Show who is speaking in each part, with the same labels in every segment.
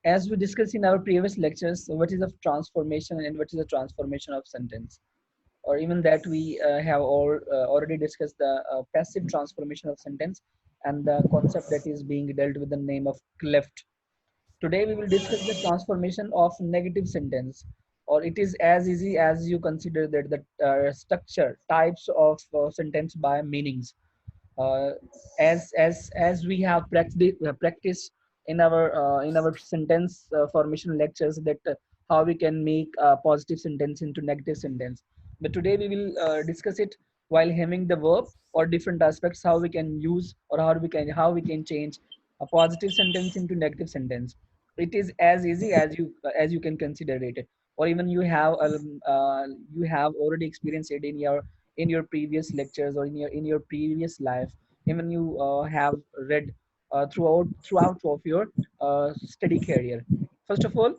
Speaker 1: As we discussed in our previous lectures, what is a transformation and what is a transformation of sentence? Or even that we have already discussed the passive transformation of sentence and the concept that is being dealt with the name of cleft. Today we will discuss the transformation of negative sentence, or it is as easy as you consider that the structure types of sentence by meanings. uh, as we have practiced in our sentence formation lectures that how we can make a positive sentence into negative sentence. But today we will discuss it while having the verb or different aspects, how we can use or how we can change a positive sentence into negative sentence. It is as easy as you can consider it, or even you have already experienced it in your previous lectures or in your previous life. Even you have read throughout of your study career. First of all,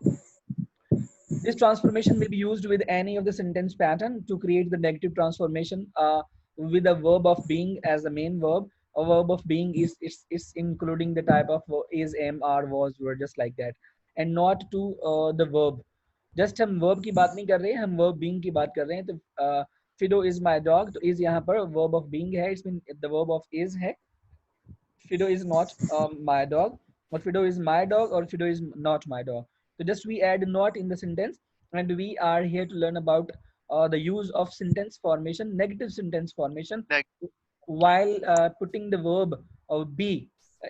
Speaker 1: this transformation may be used with any of the sentence pattern to create the negative transformation with a verb of being as the main verb. A verb of being is including the type of is, am, are, was, were, just like that, and not to the verb. Just हम verb की बात नहीं कर रहे हैं, हम verb being की बात कर रहे हैं. तो फिडो इज माय डॉग, तो इज यहाँ पर वर्ब ऑफ बीइंग है, it's mean the verb of is है. Fido is not my dog, but Fido is my dog, or Fido is not my dog. So just we add not in the sentence, and we are here to learn about the use of sentence formation, negative sentence formation, while putting the verb be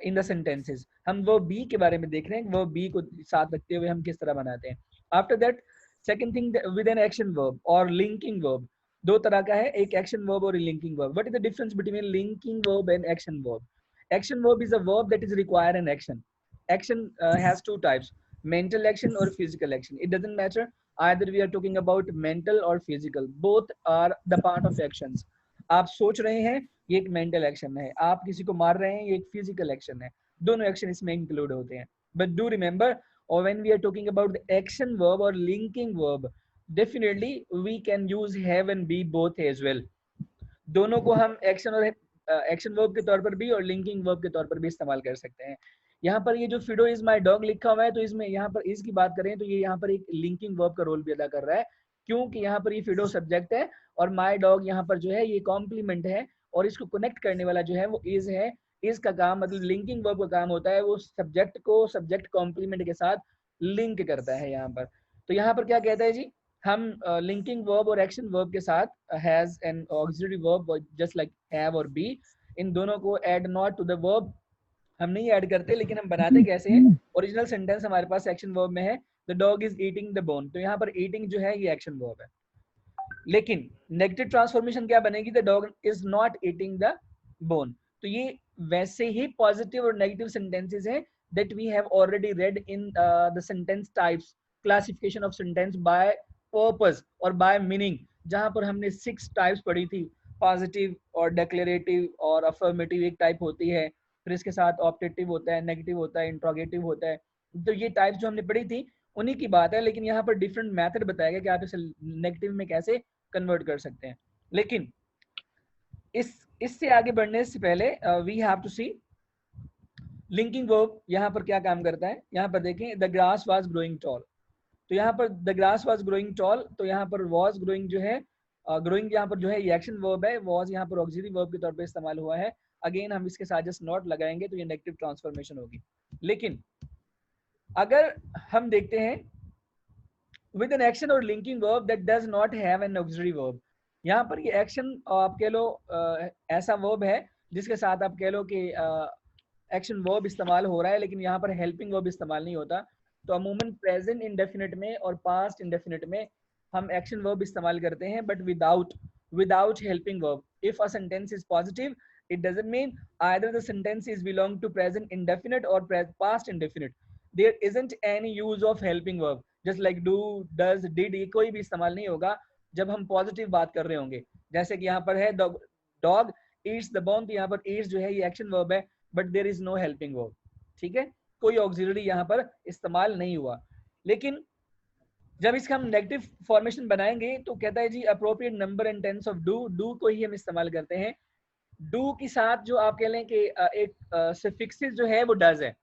Speaker 1: in the sentences. हम verb be के बारे में देख रहे हैं, verb be को साथ रखते हुए हम किस तरह बनाते हैं. After that, second thing, with an action verb or linking verb. दो तरह का है, एक action verb और linking verb. What is the difference between linking verb and action verb? Action verb is a verb that is required an action. Action has two types: mental action or physical action. It doesn't matter either we are talking about mental or physical. Both are the part of actions. आप सोच रहे हैं, ये एक mental action है. आप किसी को मार रहे हैं, ये एक फिजिकल एक्शन है. दोनों एक्शन इसमें इंक्लूड होते हैं. But do remember, or when we are talking about the action verb or linking verb, definitely we can use have and be both as well. दोनों को हम एक्शन वर्ब के तौर पर भी और लिंकिंग वर्ब के तौर पर भी इस्तेमाल कर सकते हैं. यहाँ पर ये जो फिडो इज माय डॉग लिखा हुआ है, तो इसमें यहाँ पर इसकी बात करें तो ये यहाँ पर एक लिंकिंग वर्ब का रोल भी अदा कर रहा है, क्योंकि यहाँ पर ये फिडो सब्जेक्ट है और माय डॉग यहाँ पर जो है ये कॉम्प्लीमेंट है, और इसको कनेक्ट करने वाला जो है वो इज है. इज का काम, मतलब लिंकिंग वर्ब का काम होता है वो सब्जेक्ट को सब्जेक्ट कॉम्प्लीमेंट के साथ लिंक करता है यहाँ पर. तो यहाँ पर क्या कहता है जी, हम लिंकिंग वर्ब और एक्शन वर्ब के साथ has an auxiliary verb just like have और बी, इन दोनों को add not to the verb हम नहीं ऐड करते, लेकिन हम बनाते कैसे हैं. ओरिजिनल सेंटेंस हमारे पास एक्शन वर्ब में है, the dog is eating the bone, तो यहाँ पर ईटिंग जो है ये एक्शन वर्ब है. लेकिन नेगेटिव ट्रांसफॉर्मेशन क्या बनेगी, the dog is not eating the bone. तो ये वैसे ही पॉजिटिव और नेगेटिव सेंटेंसेस हैं that we have already read in the sentence types classification of sentence by purpose और by meaning, जहां पर हमने 6 टाइप्स पढ़ी थी. पॉजिटिव और डिक्लेरेटिव और अफर्मेटिव एक टाइप होती है, फिर इसके साथ ऑप्टेटिव होता है, नेगेटिव होता है, इंट्रोगेटिव होता है. तो ये टाइप्स जो हमने पढ़ी थी उन्हीं की बात है, लेकिन यहाँ पर डिफरेंट मेथड बताया गया कि आप इसे नेगेटिव में कैसे कन्वर्ट कर सकते हैं. लेकिन इससे आगे बढ़ने से पहले we have to see linking verb यहाँ पर क्या काम करता है. यहाँ पर देखें, the grass was growing tall, तो यहाँ पर the grass was growing tall, तो यहाँ पर वाज ग्रोइंग जो है, ग्रोइंग यहाँ पर जो है ये एक्शन वर्ब है, वाज यहाँ पर ऑक्सिलरी वर्ब के तौर पे इस्तेमाल हुआ है. अगेन हम इसके साथ जस्ट नॉट लगाएंगे तो ये नेगेटिव ट्रांसफॉर्मेशन होगी. लेकिन अगर हम देखते हैं विद एन एक्शन और linking verb that does not have an auxiliary verb, यहाँ पर ये एक्शन आप कह लो ऐसा वर्ब है जिसके साथ आप कह लो कि एक्शन वर्ब इस्तेमाल हो रहा है, लेकिन यहाँ पर हेल्पिंग वर्ब इस्तेमाल नहीं होता. तो अमूमन प्रेजेंट इंडेफिनिट में और पास्ट इंडेफिनिट में हम एक्शन वर्ब इस्तेमाल करते हैं, but without helping verb. If a sentence is positive, it doesn't mean either the sentence is belong to present indefinite or past indefinite. There isn't any use of helping verb, just like do, does, did, ये कोई भी इस्तेमाल नहीं होगा जब हम positive बात कर रहे होंगे. जैसे कि यहाँ पर है डॉग ईट्स द बोन, तो यहाँ पर ईट्स जो है ये एक्शन वर्ब है, but there is no helping verb. ठीक है, कोई ऑक्सिलरी यहाँ पर इस्तेमाल नहीं हुआ. लेकिन जब इसका हम नेगेटिव फॉर्मेशन बनाएंगे तो कहता है जी appropriate number and tense of do को ही हम इस्तेमाल करते हैं. डू के साथ जो आप कह लें कि एक सफिक्सेस जो है वो डज है.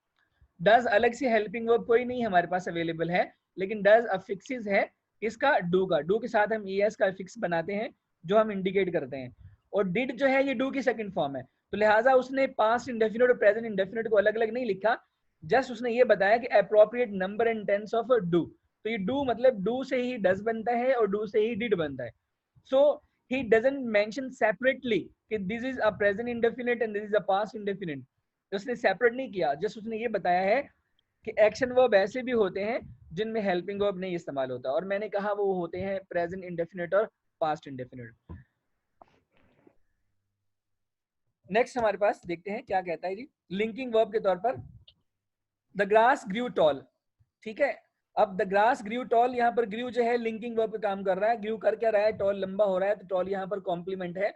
Speaker 1: डज अलग से हेल्पिंग वर्ब कोई नहीं हमारे पास अवेलेबल है, लेकिन डज अफिक्सेस है इसका, डू का, डू के साथ हम es का अफिक्स बनाते हैं जो हम इंडिकेट करते हैं, और डिड जो है ये डू की सेकंड फॉर्म है, तो लिहाजा उसने पास्ट इंडेफिनिट और प्रेजेंट इंडेफिनिट को अलग अलग नहीं लिखा, जस्ट उसने ये बताया कि appropriate number and tense of do, तो ये डू मतलब डू से ही डज बनता है और डू से ही डिड बनता है, सो he doesn't mention separately कि this is a present indefinite and this is a past indefinite, तो उसने सेपरेट नहीं किया, जस्ट उसने ये बताया है कि एक्शन वर्ब ऐसे भी होते हैं जिनमें हेल्पिंग वर्ब नहीं इस्तेमाल होता, और मैंने कहा वो होते हैं प्रेजेंट इंडेफिनिट और पास्ट इंडेफिनिट। नेक्स्ट हमारे पास देखते हैं क्या कहता है जी, लिंकिंग वर्ब के तौर पर द ग्रास ग्रू टॉल, ठीक है, अब द ग्रास ग्रू टॉल, यहाँ पर ग्रू जो है लिंकिंग वर्ब पे काम कर रहा है, ग्रू कर क्या रहा है, टॉल लंबा हो रहा है, तो टॉल यहाँ पर कॉम्प्लीमेंट है,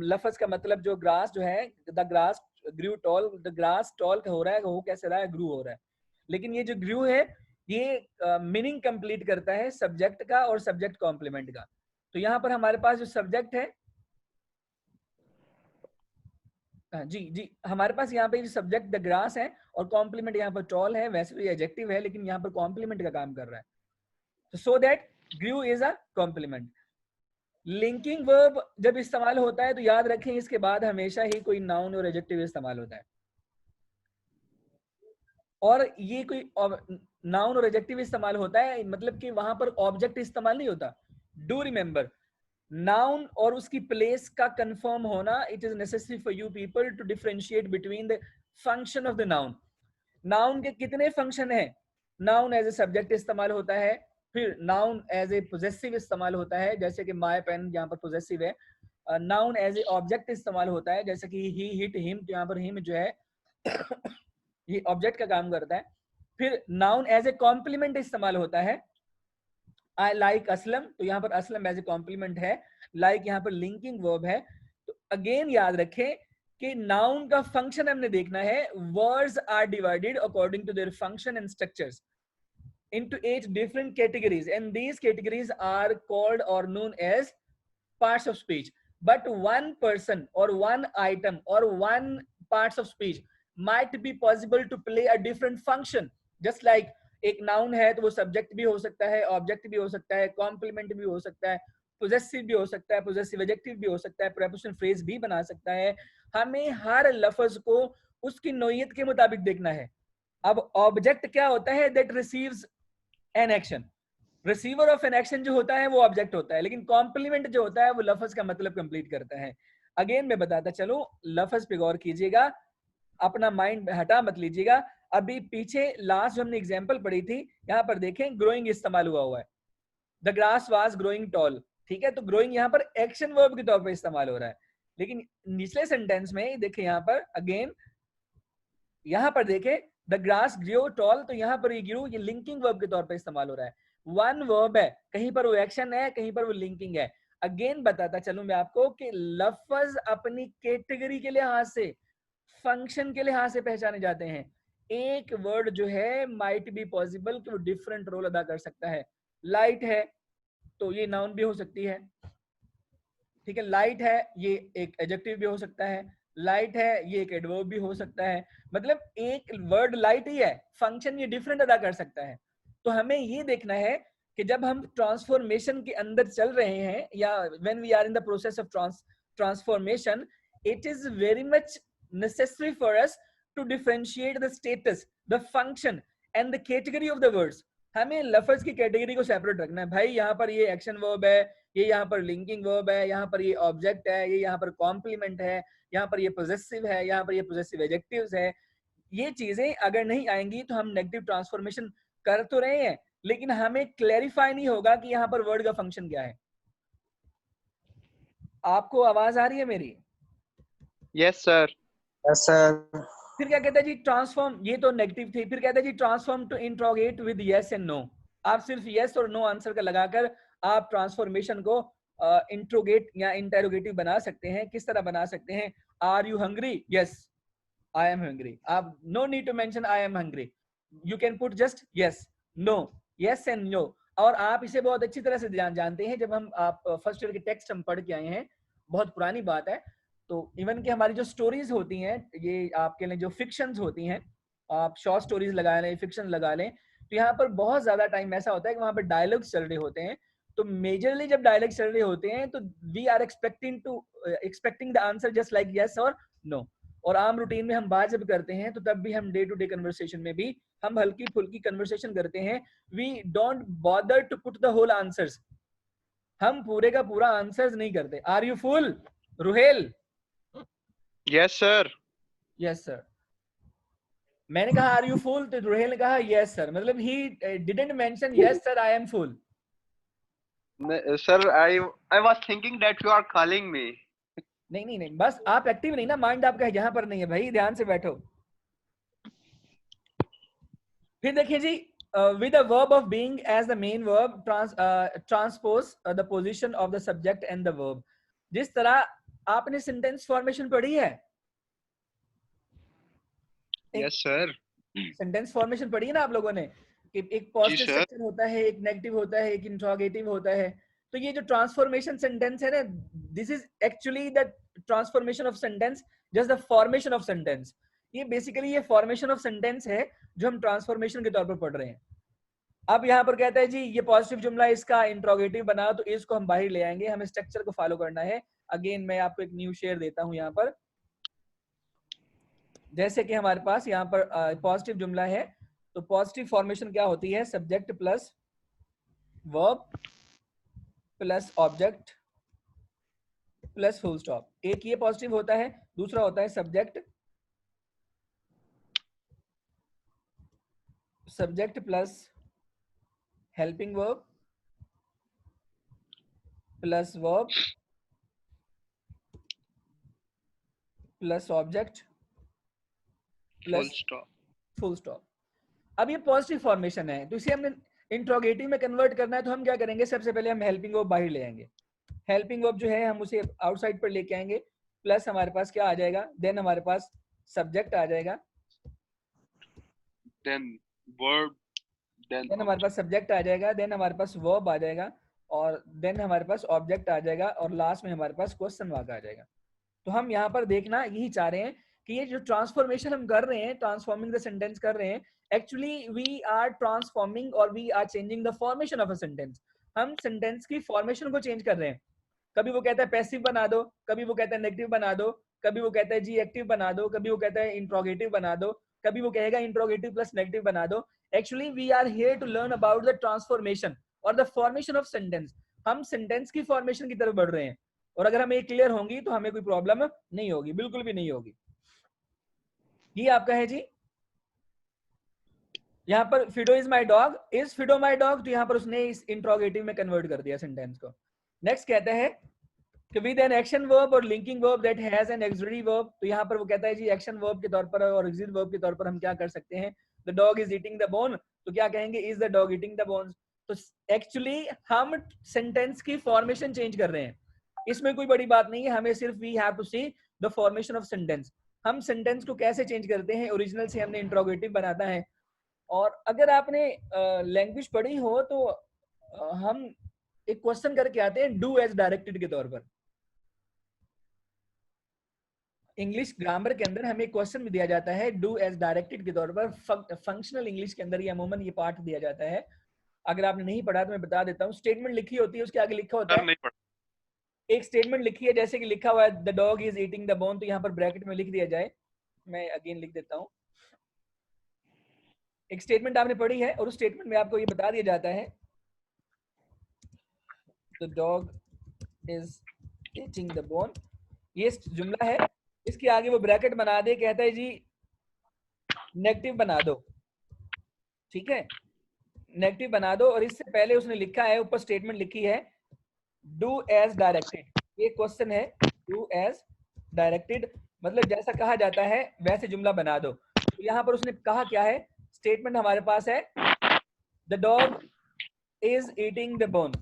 Speaker 1: लफज का मतलब जो ग्रास जो है, the grass grew tall, the grass tall हो रहा है, हो कैसे रहा है, ग्रू हो रहा है, लेकिन ये जो ग्रू है ये मीनिंग कंप्लीट करता है सब्जेक्ट का और सब्जेक्ट कॉम्प्लीमेंट का, तो यहाँ पर हमारे पास जो सब्जेक्ट है, जी जी, हमारे पास यहाँ पे सब्जेक्ट द ग्रास है और कॉम्प्लीमेंट यहाँ पर टॉल है, वैसे तो ये एडजेक्टिव है लेकिन यहाँ पर कॉम्प्लीमेंट का काम कर रहा है, तो so that grew is a complement. Linking verb जब इस्तेमाल होता है तो याद रखें इसके बाद हमेशा ही कोई नाउन और एडजेक्टिव इस्तेमाल होता है, और ये कोई नाउन और एडजेक्टिव इस्तेमाल होता है मतलब कि वहां पर ऑब्जेक्ट इस्तेमाल नहीं होता, डू रिमेंबर नाउन और उसकी प्लेस का कंफर्म होना, it is necessary for you people to differentiate between the function of the noun, noun के कितने फंक्शन है, नाउन एज ए सब्जेक्ट इस्तेमाल होता है, फिर नाउन एज ए पोजेसिव इस्तेमाल होता है जैसे कि माय पेन यहाँ पर पोजेसिव है, नाउन एज ए ऑब्जेक्ट इस्तेमाल होता है जैसे कि ही हिट हिम, तो यहाँ पर हिम जो है ये ऑब्जेक्ट का काम करता है, फिर नाउन एज ए कॉम्प्लीमेंट इस्तेमाल होता है, आई लाइक असलम, तो यहाँ पर असलम एज ए कॉम्प्लीमेंट है, लाइक यहाँ पर लिंकिंग वर्ब है, तो अगेन याद रखें कि नाउन का फंक्शन हमने देखना है, words are divided according to their function and structures into 8 different categories and these categories are called or known as parts of speech, but one person or one item or one parts of speech might be possible to play a different function, just like एक noun है तो वो subject भी हो सकता है, object भी हो सकता है, कॉम्प्लीमेंट भी हो सकता है, पोजेसिव भी हो सकता है, पोजेसिव एडजेक्टिव भी हो सकता है, प्रीपोजिशन फ्रेज भी बना सकता है, हमें हर लफ्ज को उसकी नोयत के मुताबिक देखना है। अब ऑब्जेक्ट क्या होता है, that receives an action, receiver of an action जो होता है वो ऑब्जेक्ट होता है, लेकिन कॉम्प्लीमेंट जो होता है वो लफ्ज का मतलब कंप्लीट करता है। अगेन मैं बताता चलो, लफ्ज पे गौर कीजिएगा, अपना माइंड हटा मत लीजिएगा, अभी पीछे लास्ट जो हमने एग्जांपल पढ़ी थी यहाँ पर देखें ग्रोइंग इस्तेमाल हुआ है, the grass was growing tall, ठीक है, तो ग्रोइंग यहाँ पर एक्शन वर्ब के तौर पर इस्तेमाल हो रहा है, लेकिन निचले सेंटेंस में देखें यहाँ पर अगेन, यहाँ पर देखें द ग्रास ग्रो टॉल, तो यहाँ पर ये ग्रो ये लिंकिंग वर्ब के तौर पर इस्तेमाल हो रहा है, वन वर्ब है, कहीं पर वो एक्शन है, कहीं पर वो लिंकिंग है। अगेन बताता चलूं मैं आपको कि लफ्ज अपनी कैटेगरी के लिहाज से, फंक्शन के लिहाज से पहचाने जाते हैं, एक वर्ड जो है माइट बी पॉसिबल कि वो डिफरेंट रोल अदा कर सकता है, लाइट है तो ये नाउन भी हो सकती है, ठीक है, लाइट है ये एक एडजेक्टिव भी हो सकता है, लाइट है ये एक एडवर्ब भी हो सकता है, मतलब एक वर्ड लाइट ही है, फंक्शन ये डिफरेंट अदा कर सकता है। तो हमें ये देखना है कि जब हम ट्रांसफॉर्मेशन के अंदर चल रहे हैं या when we are in the process of transformation, it is very much necessary for us to differentiate the status, the function and the category of the words। हमें लफ्ज की कैटेगरी को सेपरेट रखना है, भाई यहाँ पर ये एक्शन वर्ब है, ये यहाँ पर लिंकिंग वर्ब है, यहाँ पर ये ऑब्जेक्ट है, ये यहाँ पर कॉम्प्लीमेंट है, यहाँ पर ये पोजेसिव है, यहाँ पर ये पोजेसिव एडजेक्टिव्स है। ये चीजें अगर नहीं आएंगी तो हम नेगेटिव ट्रांसफॉर्मेशन कर तो रहे हैं, लेकिन हमें क्लैरिफाई नहीं होगा कि यहाँ पर वर्ड का फंक्शन क्या है। आपको आवाज आ रही है मेरी?
Speaker 2: Yes sir.
Speaker 3: Yes sir.
Speaker 1: फिर क्या कहता है जी ट्रांसफॉर्म, ये तो नेगेटिव थी, फिर कहता है जी transform to interrogate with yes and no. आप सिर्फ यस और नो आंसर का लगाकर आप ट्रांसफॉर्मेशन को इंट्रोगेट या इंटेरोगेटिव बना सकते हैं। किस तरह बना सकते हैं? Are you hungry? Yes I am hungry. आप no need to mention I am hungry, you can put just yes no, yes and no. और आप इसे बहुत अच्छी तरह से जानते हैं, जब हम आप फर्स्ट ईयर के टेक्स्ट हम पढ़ के आए हैं, बहुत पुरानी बात है, तो इवन कि हमारी जो स्टोरीज होती हैं, ये आपके लिए जो फिक्शंस होती हैं, आप शॉर्ट स्टोरीज लगा लें, फिक्शन लगा लें, तो यहाँ पर बहुत ज्यादा टाइम ऐसा होता है कि वहां पर डायलॉग्स चल रहे होते हैं। तो मेजरली जब डायलॉग चल रहे होते हैं तो we are expecting the answer just like yes और नो। और आम रूटीन में हम बात जब करते हैं तो तब भी हम डे टू डे कन्वर्सेशन में भी हम हल्की फुल्की कन्वर्सेशन करते हैं। We don't bother to put the whole answers, हम पूरे का पूरा आंसर्स नहीं करते। आर यू फुल रुहेल?
Speaker 2: Yes, sir.
Speaker 1: Yes sir. मैंने कहा आर यू फुल, तो रुहेल ने कहा यस सर, मतलब he didn't mention yes sir I am full.
Speaker 2: Sir, I was thinking that you are calling me.
Speaker 1: नहीं नहीं नहीं, बस आप एक्टिव नहीं ना, माइंड आपका यहाँ पर नहीं है भाई, ध्यान से बैठो। फिर देखिए जी, with the verb of being as the main verb transpose the position of the subject and the verb। जिस तरह आपने सेंटेंस फॉर्मेशन पढ़ी है,
Speaker 2: Yes, sir.
Speaker 1: सेंटेंस फॉर्मेशन पढ़ी है ना आप लोगों ने, कि एक
Speaker 2: जी
Speaker 1: पॉजिटिव
Speaker 2: सर।
Speaker 1: सेक्शन होता है, एक नेगेटिव होता है, एक इंट्रोगेटिव होता है। तो ये जो ट्रांसफॉर्मेशन सेंटेंस है ना, this is actually the transformation of sentence, just the formation of sentence. ये बेसिकली ये फॉर्मेशन ऑफ सेंटेंस है जो हम ट्रांसफॉर्मेशन के तौर पर पढ़ रहे हैं। अब यहाँ पर कहता है जी ये पॉजिटिव जुमला इसका इंट्रोगेटिव बना, तो इसको हम बाहर ले आएंगे, हमें स्ट्रक्चर को फॉलो करना है। अगेन मैं आपको एक न्यू शेयर देता हूं यहाँ पर। जैसे कि हमारे पास यहाँ पर पॉजिटिव जुमला है, तो पॉजिटिव फॉर्मेशन क्या होती है? Subject plus verb plus object plus full stop. एक ये पॉजिटिव होता है, दूसरा होता है subject plus helping verb plus verb plus object
Speaker 2: Full
Speaker 1: plus
Speaker 2: stop.
Speaker 1: Full stop. अब ये पॉजिटिव फॉर्मेशन है, तो इसे हमने इंट्रोगेटिव में कन्वर्ट करना है, तो हम क्या करेंगे? सबसे पहले हम हेल्पिंग वर्ब बाहर ले आएंगे। हेल्पिंग वर्ब जो है हम उसे आउटसाइड पर लेके आएंगे, प्लस हमारे पास क्या आ जाएगा? देन हमारे पास सब्जेक्ट आ जाएगा,
Speaker 2: Then verb. Then
Speaker 1: देन हमारे
Speaker 2: object.
Speaker 1: पास सब्जेक्ट आ जाएगा, देन हमारे पास वर्ब आ जाएगा, और देन हमारे पास ऑब्जेक्ट आ जाएगा, और लास्ट में हमारे पास क्वेश्चन मार्क आ जाएगा। तो हम यहाँ पर देखना यही चाह रहे हैं कि ये जो ट्रांसफॉर्मेशन हम कर रहे हैं, ट्रांसफॉर्मिंग द सेंटेंस कर रहे हैं, एक्चुअली वी आर ट्रांसफॉर्मिंग और we are changing the formation of a sentence. हम सेंटेंस की फॉर्मेशन को चेंज कर रहे हैं। कभी वो कहता है पैसिव बना दो, कभी वो कहता है नेगेटिव बना दो, कभी वो कहता है जी एक्टिव बना दो, कभी वो कहता है इंट्रोगेटिव बना दो, कभी वो कहेगा इंट्रोगेटिव प्लस नेगेटिव बना दो। Actually we are here to learn about the transformation और द फॉर्मेशन ऑफ सेंटेंस। हम सेंटेंस की फॉर्मेशन की तरफ बढ़ रहे हैं, और अगर हमें क्लियर होंगी तो हमें कोई प्रॉब्लम नहीं होगी, बिल्कुल भी नहीं होगी। ये आपका है जी। यहाँ पर Fido is my dog, is Fido my dog, तो यहाँ पर उसने इस इंट्रोगेटिव में कन्वर्ट कर दिया सेंटेंस को। नेक्स्ट कहता है कि विद एन एक्शन वर्ब और linking verb that has an auxiliary verb, तो यहाँ पर वो कहता है जी एक्शन वर्ब के तौर पर और ऑक्सिलरी वर्ब के तौर पर हम क्या कर सकते हैं? The dog is eating the bone, तो क्या कहेंगे? Is the dog eating the bones. तो एक्चुअली हम सेंटेंस की फॉर्मेशन चेंज कर रहे हैं, इसमें कोई बड़ी बात नहीं है, हमें सिर्फ we have to see the formation of sentence. हम सेंटेंस को कैसे चेंज करते हैं? ओरिजिनल से हमने इंट्रोगेटिव बनाता है। और अगर आपने लैंग्वेज पढ़ी हो तो हम एक क्वेश्चन करके आते हैं डू एज डायरेक्टेड के तौर पर। इंग्लिश ग्रामर के अंदर हमें क्वेश्चन भी दिया जाता है डू एज डायरेक्टेड के तौर पर। फंक्शनल इंग्लिश के अंदर ये अमूमन ये पार्ट दिया जाता है। अगर आपने नहीं पढ़ा तो मैं बता देता हूँ। स्टेटमेंट लिखी होती है, उसके आगे लिखा होता
Speaker 2: सर
Speaker 1: है,
Speaker 2: नहीं पढ़ा।
Speaker 1: एक स्टेटमेंट लिखी है, जैसे कि लिखा हुआ है the dog is eating the bone, तो यहाँ पर ब्रैकेट में लिख दिया जाए। मैं अगेन लिख देता हूँ। एक स्टेटमेंट आपने पढ़ी है और उस स्टेटमेंट में आपको ये बता दिया जाता है the dog is eating the bone, ये जुमला है। इसके आगे वो ब्रैकेट बना दे, कहता है जी नेगेटिव बना दो, ठीक है, नेगेटिव बना दो। और इससे पहले उसने लिखा है, ऊपर स्टेटमेंट लिखी है डू एज डायरेक्टेड। ये क्वेश्चन है डू एज डायरेक्टेड, मतलब जैसा कहा जाता है वैसे जुमला बना दो। तो यहाँ पर उसने कहा क्या है? स्टेटमेंट हमारे पास है the dog is eating the bone,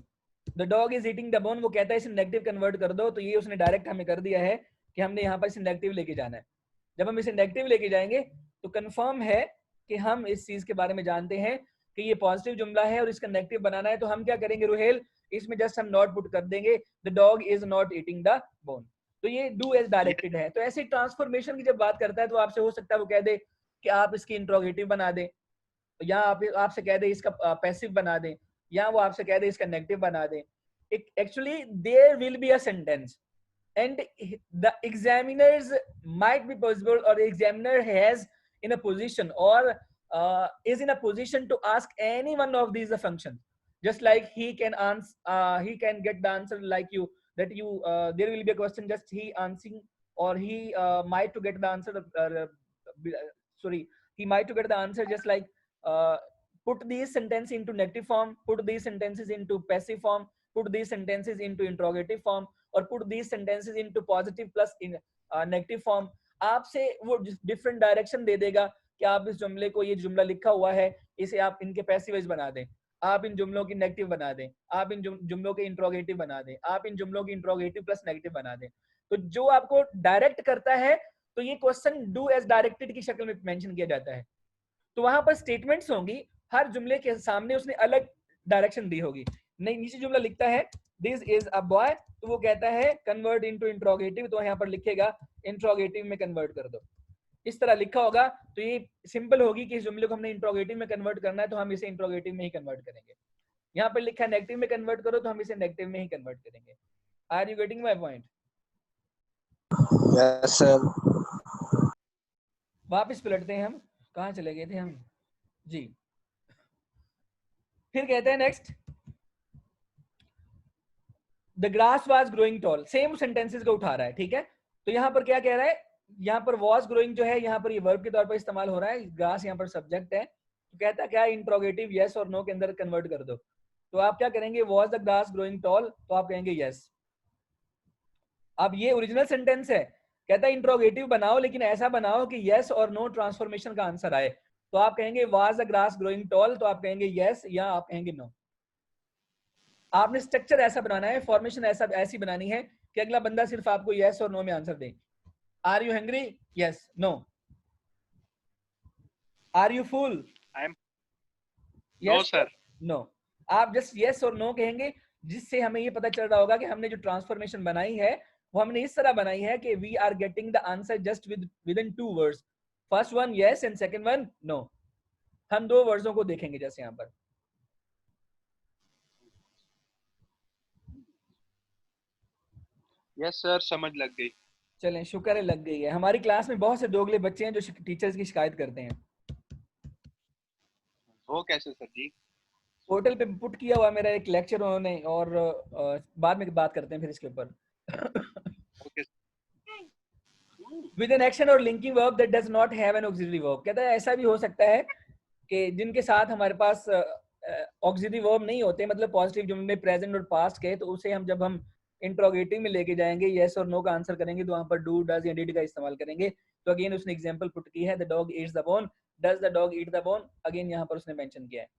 Speaker 1: the dog is eating the bone. वो कहता है इसे नेगेटिव कन्वर्ट कर दो, तो ये उसने डायरेक्ट हमें कर दिया है कि हमने यहाँ पर इसे नेगेटिव लेके जाना है। जब हम इसे नेगेटिव लेके जाएंगे तो कंफर्म है कि हम इस चीज के बारे में जानते हैं कि ये पॉजिटिव जुमला है और इसका नेगेटिव बनाना है। तो हम क्या करेंगे रुहेल? इसमें जस्ट हम नॉट पुट कर देंगे the dog is not eating the bone. तो ये डू एज डायरेक्टेड है। तो ऐसे ट्रांसफॉर्मेशन की जब बात करता है तो आपसे हो सकता है वो कह दे कि आप इसकी इंट्रोगेटिव बना दें, या आप आपसे कह दे इसका पैसिव बना दें, या वो आपसे कह दे इसका नेगेटिव बना दें. Actually there will be a sentence and the examiners might be possible, or the examiner has in a position, or is in a position to ask any one of these functions, just like he can answer, he can get the answer like you, that you there will be a question just he answering, or he might to get the answer, sorry, he might to get the answer just like uh, put these sentences into negative form, put these sentences into passive form, put these sentences into interrogative form, और put these sentences into positive plus in negative form. आपसे वो different direction दे देगा कि आप इस जुमले को, ये जुमला लिखा हुआ है, इसे आप इनके पैसिव बना दें, आप इन जुमलों की नेगेटिव बना दें, आप इन जुमलों के इंट्रोगेटिव बना दें, आप इन जुमलों की इंट्रोगेटिव प्लस नेगेटिव बना दें. तो जो आपको डायरेक्ट करता है, तो ये क्वेश्चन डू एज डायरेक्टेड की शक्ल में मेंशन किया जाता है. तो वहां पर स्टेटमेंट्स होंगी, हर जुमले के सामने उसने अलग डायरेक्शन दी होगी. नहीं, नीचे जुमला लिखता है दिस इज अ बॉय, तो वो कहता है कन्वर्ट इनटू इंट्रोगेटिव, तो यहाँ पर लिखेगा इंट्रोगेटिव में कन्वर्ट कर दो. इस तरह लिखा होगा, तो ये सिंपल होगी कि इस जुमले को हमने इंट्रोगेटिव में कन्वर्ट करना है, तो हम इसे इंट्रोगेटिव में ही कन्वर्ट करेंगे. यहाँ पर लिखा है नेगेटिव में कन्वर्ट करो, तो हम इसे नेगेटिव में ही कन्वर्ट करेंगे. Are you getting my point?
Speaker 3: Yes sir.
Speaker 1: वापस पलटते हैं हम, कहाँ चले गए थे हम जी. फिर कहते हैं next, the grass was growing tall. Same sentences को उठा रहा है, ठीक है. तो यहाँ पर क्या कह रहा है, यहाँ पर वॉज ग्रोइंग जो है, यहाँ पर ये वर्ब के तौर पर इस्तेमाल हो रहा है, ग्रास यहाँ पर सब्जेक्ट है. तो कहता है क्या, इंट्रोगेटिव यस और नो के अंदर कन्वर्ट कर दो. तो आप क्या करेंगे, was the grass growing tall, तो आप कहेंगे यस. अब ये ओरिजिनल सेंटेंस है, कहता है इंट्रोगेटिव बनाओ, लेकिन ऐसा बनाओ कि यस और नो ट्रांसफॉर्मेशन का आंसर आए. तो आप कहेंगे was the grass growing tall, तो आप कहेंगे यस, या आप कहेंगे नो. आपने स्ट्रक्चर ऐसा बनाना है, फॉर्मेशन ऐसी बनानी है कि अगला बंदा सिर्फ आपको यस और नो में आंसर दे. Are you hungry? Yes, no. Are you full?
Speaker 2: I am
Speaker 1: no
Speaker 2: sir.
Speaker 1: No. आप जस्ट यस और नो कहेंगे, जिससे हमें ये पता चल रहा होगा कि हमने जो ट्रांसफॉर्मेशन बनाई है वो हमने इस तरह बनाई है कि we are getting the answer just within 2 words. First one yes and second one no. हम 2 वर्ड्सों को देखेंगे जैसे यहाँ पर.
Speaker 2: यस सर, समझ लग गई.
Speaker 1: चलें, शुक्र है लग गई है. हमारी क्लास में बहुत से दोगले बच्चे हैं जो टीचर्स की शिकायत करते हैं.
Speaker 2: वो कैसे सर जी?
Speaker 1: पोर्टल पे पुट किया हुआ मेरा एक लेक्चर उन्होंने, और बाद में बात करते हैं फिर इसके ऊपर.
Speaker 2: ओके.
Speaker 1: विद एन एक्शन और linking verb that does not have an auxiliary verb. कहता है ऐसा भी हो सकता है कि जिनके साथ हमारे पास ऑक्सिलरी वर्ब नहीं होते, मतलब पॉजिटिव जुमले प्रेजेंट और पास्ट के, तो उसे हम जब हम इंट्रोगेटिव में लेके जाएंगे, यस और नो का आंसर करेंगे, तो वहां पर डू, डज या डिड का इस्तेमाल करेंगे. तो अगेन उसने एग्जांपल पुट की है, the dog eats the bone, does the dog eat the bone, again यहाँ पर उसने मेंशन किया है.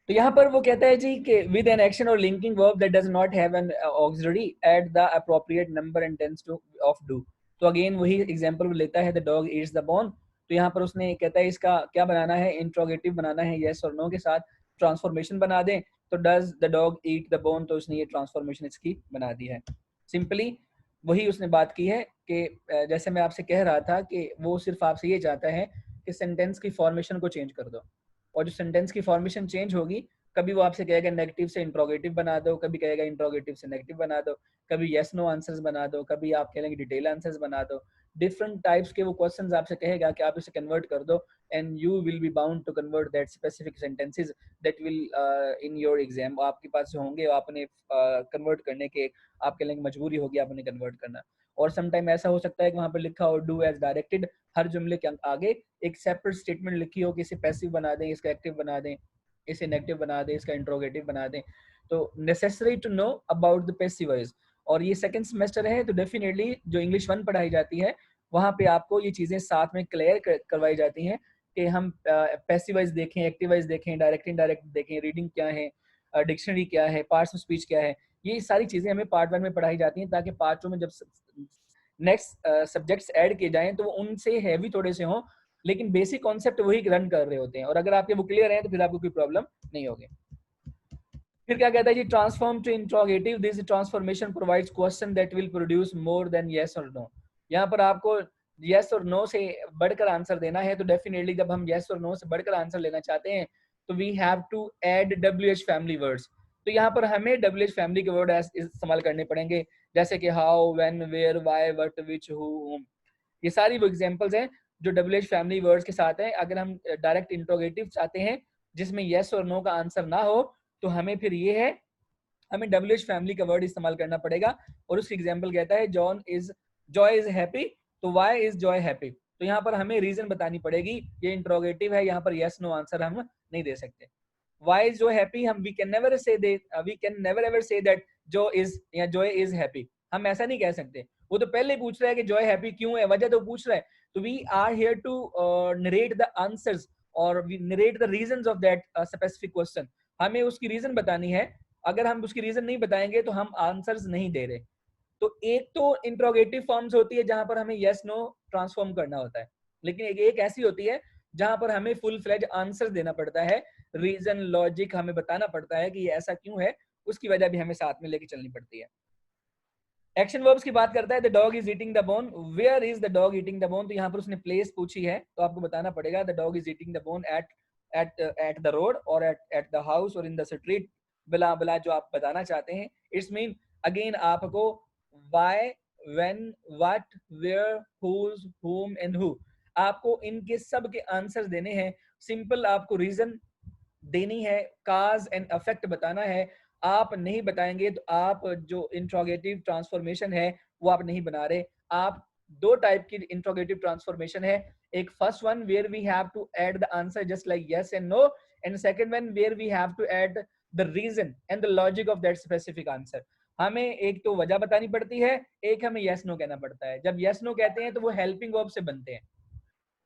Speaker 1: तो यहाँ पर वो कहता है जी कि विद एन एक्शन और linking verb that does not have an auxiliary at the appropriate number and tense two of do. तो अगेन वही एग्जांपल लेता है, the dog eats the bone. तो यहाँ पर उसने कहता है इसका क्या बनाना है, इंट्रोगेटिव बनाना है, यस और नो के साथ ट्रांसफॉर्मेशन बना दें. तो does the dog eat the bone, तो उसने ये ट्रांसफॉर्मेशन इसकी बना दी है. सिंपली वही उसने बात की है कि जैसे मैं आपसे कह रहा था कि वो सिर्फ आपसे ये चाहता है कि सेंटेंस की फॉर्मेशन को चेंज कर दो, और जो सेंटेंस की फॉर्मेशन चेंज होगी, कभी वो आपसे कहेगा नेगेटिव से इंट्रोगेटिव बना दो, कभी कहेगा इंट्रोगेटिव से नेगेटिव बना दो, कभी यस नो आंसर्स बना दो, कभी आप कहेंगे डिटेल आंसर्स बना दो. डिफरेंट टाइप्स के वो क्वेश्चंस आपसे कहेगा कि आप इसे कन्वर्ट कर दो, and you will be bound to convert that specific sentences that will in your exam. आपके पास जो होंगे आपने कन्वर्ट करने के, आपके लिए मजबूरी होगी आपने कन्वर्ट करना. और समटाइम ऐसा हो सकता है कि वहां पर लिखा हो डू एज डायरेक्टेड, हर जुमले के आगे एक सेपरेट स्टेटमेंट लिखी हो कि इसे पैसिव बना दें, इसका एक्टिव बना दें, इसे नेगेटिव बना दें, इसका इंट्रोगेटिव बना दें. तो necessary to know about the passive voice. और ये सेकंड सेमेस्टर है, तो डेफिनेटली जो इंग्लिश 1 पढ़ाई जाती है वहाँ पे आपको ये चीजें साथ में क्लियर करवाई जाती हैं कि हम पैसिव वॉइस देखें, एक्टिव वॉइस देखें, डायरेक्ट इनडायरेक्ट देखें, रीडिंग क्या है, डिक्शनरी क्या है, पार्ट्स ऑफ स्पीच क्या है. ये सारी चीजें हमें पार्ट 1 में पढ़ाई जाती हैं, ताकि पार्ट 2 में जब नेक्स्ट सब्जेक्ट्स ऐड किए जाएं तो वो उनसे हैवी थोड़े से हों, लेकिन बेसिक कॉन्सेप्ट वही रन कर रहे होते हैं. और अगर आपके वो क्लियर हैं तो फिर आपको कोई प्रॉब्लम नहीं होगी. फिर क्या कहता है जी, transform to interrogative, this transformation provides question that will produce more than yes और नो। यहाँ पर आपको यस और नो से बढ़कर आंसर देना है, तो डेफिनेटली जब हम यस और नो से बढ़कर आंसर लेना चाहते हैं तो we have to add WH family words. तो यहाँ पर हमें WH फैमिली के वर्ड इस्तेमाल करने पड़ेंगे, जैसे कि how, when, where, why, what, which, who, whom। ये सारी वो एग्जांपल्स हैं जो WH फैमिली वर्ड्स के साथ हैं। अगर हम डायरेक्ट इंट्रोगेटिव चाहते हैं जिसमें यस और नो का आंसर ना हो, तो हमें फिर ये है, हमें WH फैमिली का वर्ड इस्तेमाल करना पड़ेगा। और उसकी एग्जांपल कहता है जॉय इज हैप्पी, तो व्हाई इज जॉय हैप्पी। तो यहाँ पर हमें रीजन बतानी पड़ेगी, ये इंट्रोगेटिव है, यहाँ पर यस नो आंसर हम नहीं दे सकते। Why is Joy happy? हम we can never ever say that Joy is happy। हम ऐसा नहीं कह सकते। वो तो पहले पूछ रहा है कि Joy happy क्यों है, वजह तो पूछ रहा है। तो we are here to narrate the answers और we narrate the reasons of that specific question। हमें उसकी रीजन बतानी है। अगर हम उसकी रीजन नहीं बताएंगे तो हम आंसर्स नहीं दे रहे। तो एक तो इंट्रोगेटिव फॉर्म्स होती है जहां पर हमें यस नो ट्रांसफॉर्म करना होता है, लेकिन एक ऐसी होती है जहां पर हमें फुल फ्लेज आंसर देना पड़ता है, रीजन लॉजिक हमें बताना पड़ता है कि ये ऐसा क्यों है, उसकी वजह भी हमें साथ में लेके चलनी पड़ती है। एक्शन वर्ब्स की बात करता है, the dog is eating the bone, where is the dog eating the bone. तो यहाँ पर उसने प्लेस पूछी है, तो आपको बताना पड़ेगा the dog is eating the bone at the road और एट द हाउस और इन द स्ट्रीट, बला बला जो आप बताना चाहते हैं। इट्स मीन अगेन आपको why, when, what, where, whose, whom and who, आपको इनके सब के आंसर देने हैं। सिंपल आपको रीजन देनी है, काज एंड अफेक्ट बताना है। आप नहीं बताएंगे तो आप जो इंट्रोगेटिव ट्रांसफॉर्मेशन है वो आप नहीं बना रहे। आप दो टाइप की इंट्रोगेटिव ट्रांसफॉर्मेशन है, एक first one where we have to add the answer just like yes and no, and second one where we have to add the reason and the logic of that specific answer. हमें एक तो वजह बतानी पड़ती है, एक हमें yes no कहना पड़ता है। जब यस नो कहते हैं तो वो हेल्पिंग वर्ब से बनते हैं।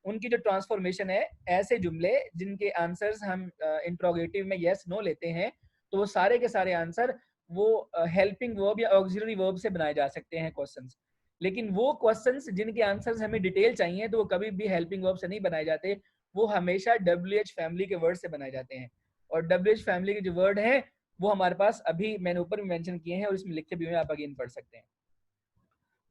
Speaker 1: उनकी जो ट्रांसफॉर्मेशन है, ऐसे जुमले जिनके आंसर्स हम इंट्रोगेटिव में यस नो लेते हैं, तो वो सारे के सारे आंसर वो हेल्पिंग वर्ब या ऑक्सिलरी वर्ब से बनाए जा सकते हैं क्वेश्चंस। लेकिन वो क्वेश्चंस जिनके आंसर्स हमें डिटेल चाहिए तो वो कभी भी हेल्पिंग वर्ब से नहीं बनाए जाते, वो हमेशा WH फैमिली के वर्ड से बनाए जाते हैं। और WH फैमिली के जो वर्ड हैं वो हमारे पास अभी मैंने ऊपर भी मेंशन किए हैं और इसमें लिखे भी हुए हैं, आप अगेन पढ़ सकते हैं।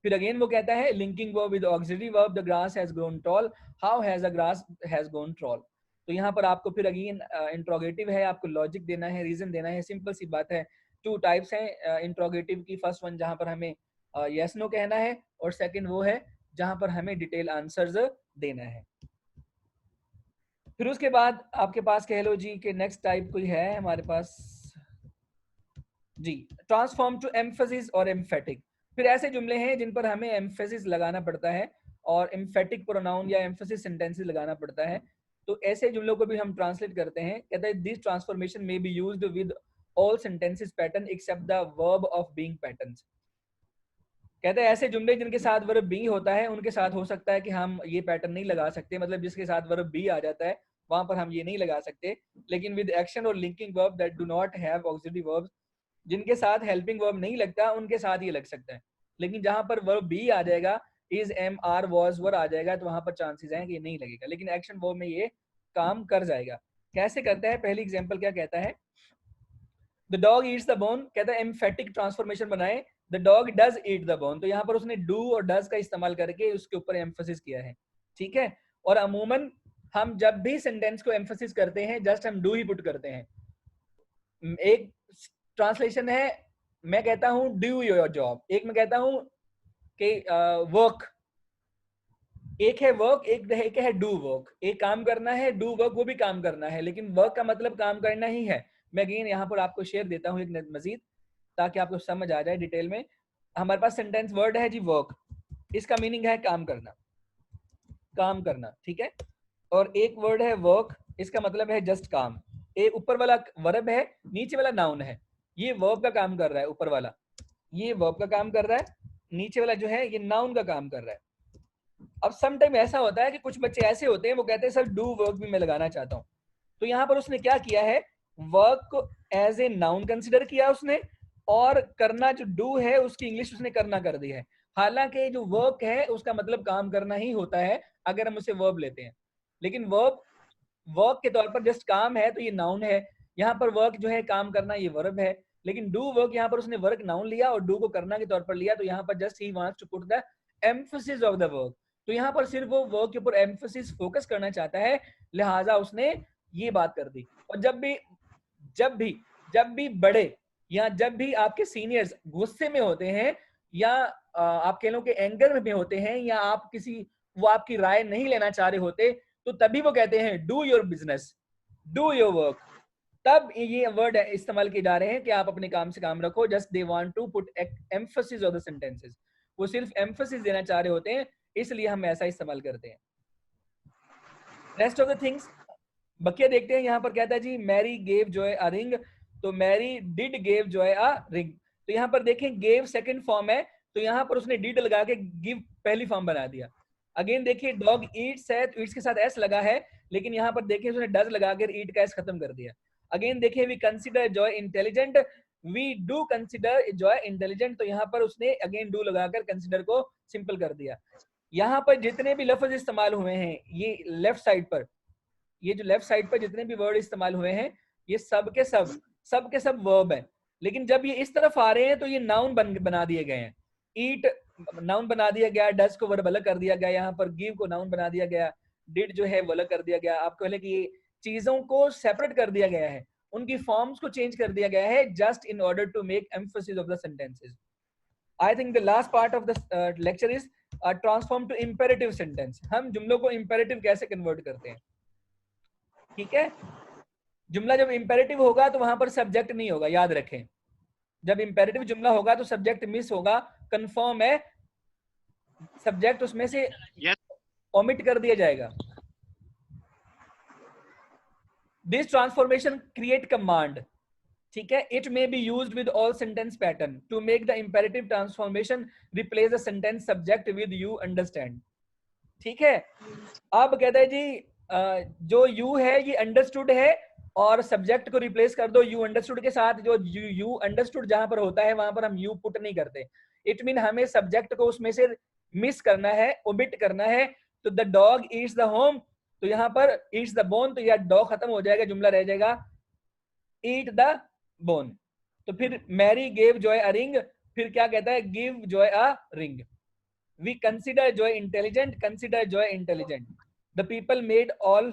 Speaker 1: फिर अगेन वो कहता है linking verb with auxiliary verb, the grass has grown tall, how has the grass has grown tall. तो यहाँ पर आपको फिर अगेन इंट्रोगेटिव है, आपको लॉजिक देना है, रीजन देना है। सिंपल सी बात है। टू टाइप्स हैं इंट्रोगेटिव की, फर्स्ट वन जहाँ पर हमें यस नो कहना है और सेकंड वो है जहाँ पर हमें डिटेल आंसर्स देना है। फिर उसके बाद आपके पास कह लो जी कि नेक्स्ट टाइप कोई है हमारे पास जी, ट्रांसफॉर्म टू एम्फेसिस और एम्फेटिक। फिर ऐसे जुमले हैं जिन पर हमें एम्फेसिस लगाना पड़ता है और एम्फेटिक प्रोनाउन या एम्फेसिस सेंटेंसेस लगाना पड़ता है। तो ऐसे जुमलों को भी हम ट्रांसलेट करते हैं। कहता है this transformation may be used with all sentences pattern except the verb of being patterns. कहते हैं ऐसे जुमले जिनके साथ वर्ब बी होता है उनके साथ हो सकता है कि हम ये पैटर्न नहीं लगा सकते, मतलब जिसके साथ वर्ब बी आ जाता है वहां पर हम ये नहीं लगा सकते। लेकिन विद एक्शन और linking verb that do not have auxiliary verbs, जिनके साथ हेल्पिंग वर्ब नहीं लगता उनके साथ ये लग सकता है। लेकिन जहां पर वर्ब बी आ जाएगा, इज, एम, आर, वॉज, वर आ जाएगा, तो वहां पर चांसेस हैं कि ये नहीं लगेगा। लेकिन एक्शन वर्ब में ये काम कर जाएगा। कैसे करता है, पहली एग्जांपल क्या कहता है, the dog eats the bone. कहता है एम्फेटिक ट्रांसफॉर्मेशन बनाए, the dog does eat the bone. तो यहाँ पर उसने डू और डज का इस्तेमाल करके उसके ऊपर एम्फेसिस किया है, ठीक है। और अमूमन हम जब भी सेंटेंस को एम्फेसिस करते हैं जस्ट हम डू ही पुट करते हैं। एक ट्रांसलेशन है, मैं कहता हूं डू योर जॉब, एक मैं कहता हूं कि वर्क, एक है वर्क, एक है डू वर्क। एक काम करना है, डू वर्क वो भी काम करना है, लेकिन वर्क का मतलब काम करना ही है। मैं अगेन यहाँ पर आपको शेयर देता हूँ एक मजीद ताकि आपको समझ आ जाए डिटेल में। हमारे पास सेंटेंस वर्ड है जी वर्क, इसका मीनिंग है काम करना, काम करना, ठीक है। और एक वर्ड है वर्क, इसका मतलब है जस्ट काम। एक ऊपर वाला वर्ब है, नीचे वाला नाउन है। ये वर्ब का काम कर रहा है, ऊपर वाला ये वर्ब का काम कर रहा है, नीचे वाला जो है ये नाउन का काम कर रहा है। अब सम टाइम ऐसा होता है कि कुछ बच्चे ऐसे होते हैं वो कहते हैं सर डू वर्क भी मैं लगाना चाहता हूँ। तो यहाँ पर उसने क्या किया है, वर्क को एज ए नाउन कंसिडर किया उसने, और करना जो डू है उसकी इंग्लिश उसने करना कर दी है। हालांकि जो वर्क है उसका मतलब काम करना ही होता है अगर हम उसे वर्ब लेते हैं, लेकिन वर्ब वर्क के तौर पर जस्ट काम है तो ये नाउन है। यहाँ पर वर्क जो है काम करना ये वर्ब है, लेकिन डू वर्क यहाँ पर उसने वर्क नाउन लिया और डू को करना के तौर पर लिया, तो यहाँ पर जस्ट ही wants to put the emphasis of the work. तो यहाँ पर सिर्फ वो वर्क के ऊपर एम्फसिस फोकस करना चाहता है, लिहाजा उसने ये बात कर दी। और जब भी बड़े या जब भी आपके सीनियर्स गुस्से में होते हैं या आप कह लो कि एंगर में होते हैं या आप वो आपकी राय नहीं लेना चाह रहे होते, तो तभी वो कहते हैं do your business, do your work. तब ये वर्ड इस्तेमाल किए जा रहे हैं कि आप अपने काम से काम रखो। Just they want to put emphasis of the sentences, वो सिर्फ एम्फसिस देना चाह रहे होते हैं, इसलिए हम ऐसा इस्तेमाल करते हैं। रेस्ट ऑफ द थिंग्स बकिया देखते हैं। यहाँ पर कहता है जी Mary gave Joy a ring, तो Mary did gave Joy a ring. तो यहाँ पर देखें गेव सेकंड फॉर्म है, तो यहाँ पर उसने डिड लगा के गिव पहली फॉर्म बना दिया। अगेन देखिए डॉग ईट्स है, तो ईट्स के साथ एस लगा है, लेकिन यहाँ पर देखिए उसने डज लगा कर ईट का एस खत्म कर दिया। अगेन देखिए we consider Joy intelligent, we do consider Joy intelligent, तो यहाँ पर उसने अगेन डू लगाकर कंसिडर को सिंपल कर दिया। यहाँ पर जितने भी लफ्ज इस्तेमाल हुए हैं ये लेफ्ट साइड पर, ये जो लेफ्ट साइड पर जितने भी वर्ड इस्तेमाल हुए हैं ये सब के सब वर्ब है, लेकिन जब ये इस तरफ आ रहे हैं तो ये नाउन बना दिए गए हैं। ईट नाउन बना दिया गया, डज को वर्ब अलग कर दिया गया, यहाँ पर गिव को नाउन बना दिया गया, डिड जो है वो अलग कर दिया गया। आपको पहले कि ये चीजों को सेपरेट कर दिया गया है, उनकी फॉर्म्स को चेंज कर दिया गया है just in order to make emphasis of the sentences. I think the last part of the lecture is transform to imperative sentence. हम जुमलों को इंपेरेटिव कैसे कन्वर्ट करते हैं, ठीक है। जुमला जब इंपेरेटिव होगा तो वहां पर सब्जेक्ट नहीं होगा, याद रखें। जब इंपेरेटिव जुमला होगा तो सब्जेक्ट मिस होगा, कंफर्म है, सब्जेक्ट उसमें से ओमिट कर दिया जाएगा। दिस ट्रांसफॉर्मेशन क्रिएट कमांड, ठीक है। It may be used with all sentence pattern to make the imperative transformation replace the sentence subject with you understand, ठीक है। अब कहता है जी जो यू है ये अंडरस्टूड है और सब्जेक्ट को रिप्लेस कर दो यू अंडरस्टूड के साथ। जो यू अंडरस्टूड जहां पर होता है वहां पर हम यू पुट नहीं करते। इट मीन हमें सब्जेक्ट को उसमें से मिस करना है, ओमिट करना है। तो the dog eats the home, तो यहाँ पर ईट्स द बोन, तो यह डॉग खत्म हो जाएगा, जुमला रह जाएगा ईट द बोन। तो फिर Mary gave Joy a ring, फिर क्या कहता है give Joy a ring. We consider Joy intelligent, consider Joy intelligent. The people made all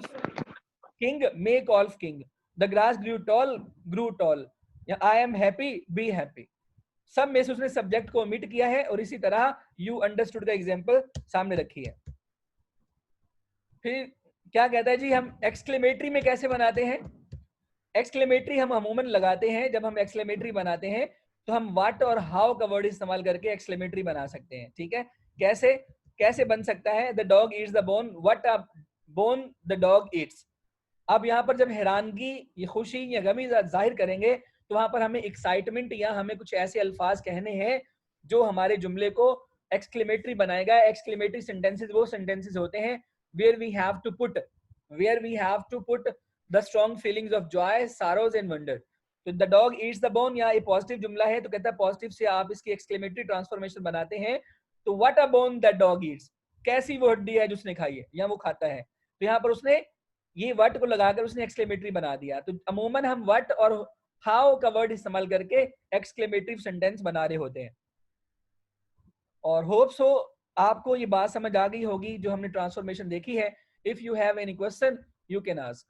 Speaker 1: king, make all king. The grass grew tall. I am happy, be happy. सब में से उसने subject को omit किया है और इसी तरह यू अंडरस्टूड का एग्जांपल सामने रखी है। फिर क्या कहता है जी हम एक्सक्लेमेटरी में कैसे बनाते हैं। एक्सक्लेमेटरी हम अमूमन लगाते हैं, जब हम एक्सक्लेमेटरी बनाते हैं तो हम व्हाट और हाउ का वर्ड इस्तेमाल करके एक्सक्लेमेटरी बना सकते हैं, ठीक है। कैसे बन सकता है, the dog eats the bone, what a bone the dog Yeats. अब यहाँ पर जब हैरानगी या खुशी या गमी जाहिर करेंगे तो वहां पर हमें एक्साइटमेंट या हमें कुछ ऐसे अल्फाज कहने हैं जो हमारे जुमले को एक्सक्लेमेटरी बनाएगा। एक्सक्लेमेटरी सेंटेंसेस वो सेंटेंसेस होते हैं where we have to put the strong feelings of joy, sorrows and wonder. तो the dog eats the bone या ये पॉजिटिव जुमला है तो कहता है पॉजिटिव से आप इसकी एक्सक्लेमेटरी ट्रांसफॉर्मेशन बनाते हैं। तो what a bone the dog Yeats, कैसी वो हड्डी है जो उसने खाई है या वो खाता है। तो यहाँ पर उसने ये वर्ड को लगाकर उसने एक्सक्लेमेटरी बना दिया। तो अमूमन हम व्हाट और हाउ का वर्ड इस्तेमाल करके एक्सक्लेमेटरी सेंटेंस बना रहे होते हैं। और होप सो आपको ये बात समझ आ गई होगी जो हमने ट्रांसफॉर्मेशन देखी है। If you have any question you can ask.